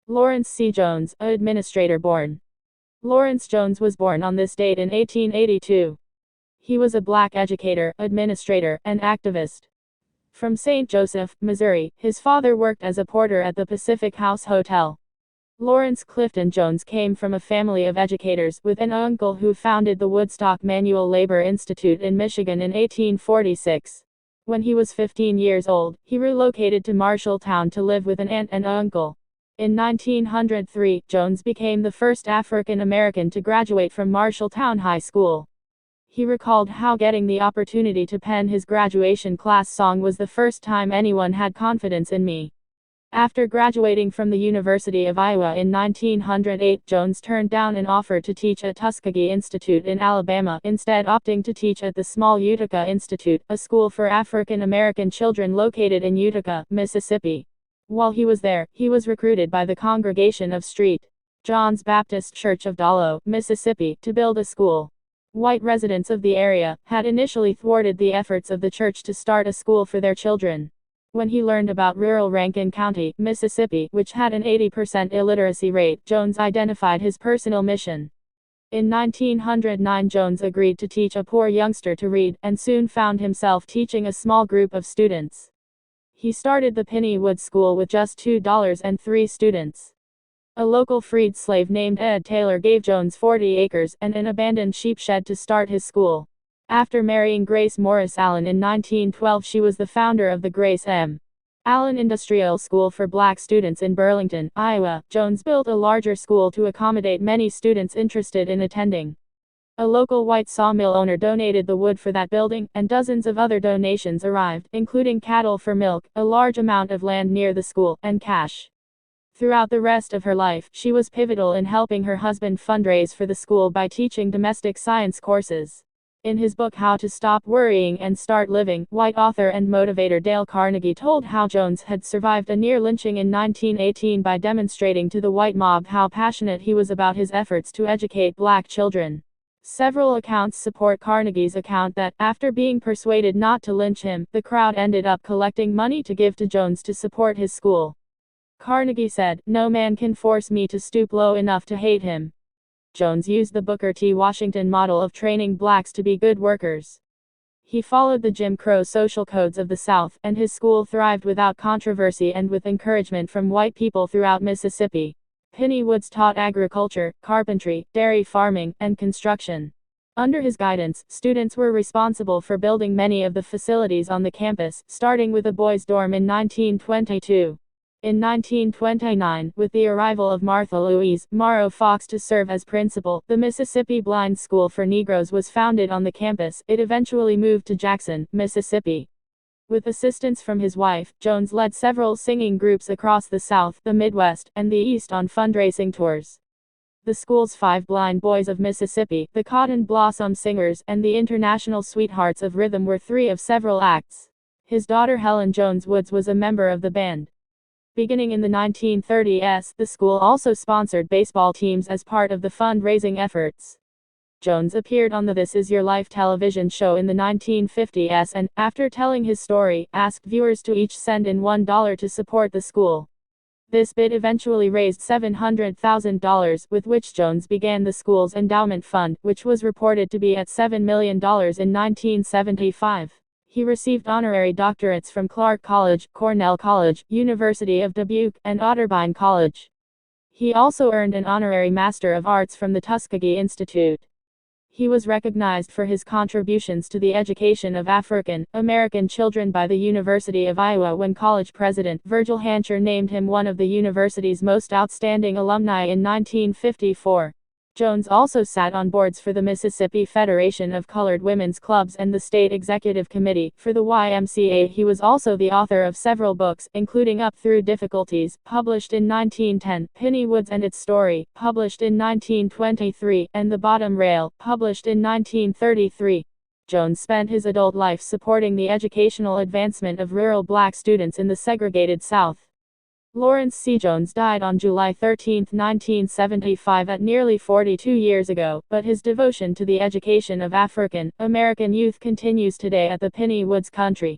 Laurence C. Jones, a administrator born. Laurence Jones was born on this date in 1882. He was a black educator, administrator, and activist. From St. Joseph, Missouri, his father worked as a porter at the Pacific House Hotel. Laurence Clifton Jones came from a family of educators, with an uncle who founded the Woodstock Manual Labor Institute in Michigan in 1846. When he was 15 years old, he relocated to Marshalltown to live with an aunt and uncle. In 1903, Jones became the first African American to graduate from Marshalltown High School. He recalled how getting the opportunity to pen his graduation class song was the first time anyone had confidence in me. After graduating from the University of Iowa in 1908, Jones turned down an offer to teach at Tuskegee Institute in Alabama, instead opting to teach at the small Utica Institute, a school for African American children located in Utica, Mississippi. While he was there, he was recruited by the congregation of St. John's Baptist Church of Dallow, Mississippi, to build a school. White residents of the area had initially thwarted the efforts of the church to start a school for their children. When he learned about rural Rankin County, Mississippi, which had an 80% illiteracy rate, Jones identified his personal mission. In 1909, Jones agreed to teach a poor youngster to read, and soon found himself teaching a small group of students. He started the Piney Woods School with just $2 and 3 students. A local freed slave named Ed Taylor gave Jones 40 acres and an abandoned sheep shed to start his school. After marrying Grace Morris Allen in 1912, she was the founder of the Grace M. Allen Industrial School for black students in Burlington, Iowa. Jones built a larger school to accommodate many students interested in attending. A local white sawmill owner donated the wood for that building, and dozens of other donations arrived, including cattle for milk, a large amount of land near the school, and cash. Throughout the rest of her life, she was pivotal in helping her husband fundraise for the school by teaching domestic science courses. In his book How to Stop Worrying and Start Living, white author and motivator Dale Carnegie told how Jones had survived a near lynching in 1918 by demonstrating to the white mob how passionate he was about his efforts to educate black children. Several accounts support Carnegie's account that, after being persuaded not to lynch him, the crowd ended up collecting money to give to Jones to support his school. Carnegie said, "No man can force me to stoop low enough to hate him." Jones used the Booker T. Washington model of training blacks to be good workers. He followed the Jim Crow social codes of the South, and his school thrived without controversy and with encouragement from white people throughout Mississippi. Piney Woods taught agriculture, carpentry, dairy farming, and construction. Under his guidance, students were responsible for building many of the facilities on the campus, starting with a boys' dorm in 1922. In 1929, with the arrival of Martha Louise Morrow Fox to serve as principal, the Mississippi Blind School for Negroes was founded on the campus. It eventually moved to Jackson, Mississippi. With assistance from his wife, Jones led several singing groups across the South, the Midwest, and the East on fundraising tours. The school's 5 Blind Boys of Mississippi, the Cotton Blossom Singers, and the International Sweethearts of Rhythm were 3 of several acts. His daughter Helen Jones Woods was a member of the band. Beginning in the 1930s, the school also sponsored baseball teams as part of the fundraising efforts. Jones appeared on the This Is Your Life television show in the 1950s and, after telling his story, asked viewers to each send in $1 to support the school. This bid eventually raised $700,000, with which Jones began the school's endowment fund, which was reported to be at $7 million in 1975. He received honorary doctorates from Clark College, Cornell College, University of Dubuque, and Otterbein College. He also earned an honorary Master of Arts from the Tuskegee Institute. He was recognized for his contributions to the education of African American children by the University of Iowa when college president Virgil Hancher named him one of the university's most outstanding alumni in 1954. Jones also sat on boards for the Mississippi Federation of Colored Women's Clubs and the State Executive Committee for the YMCA. He was also the author of several books, including Up Through Difficulties, published in 1910, Piney Woods and Its Story, published in 1923, and The Bottom Rail, published in 1933. Jones spent his adult life supporting the educational advancement of rural black students in the segregated South. Laurence C. Jones died on July 13, 1975 at nearly 42 years ago, but his devotion to the education of African American youth continues today at the Piney Woods Country.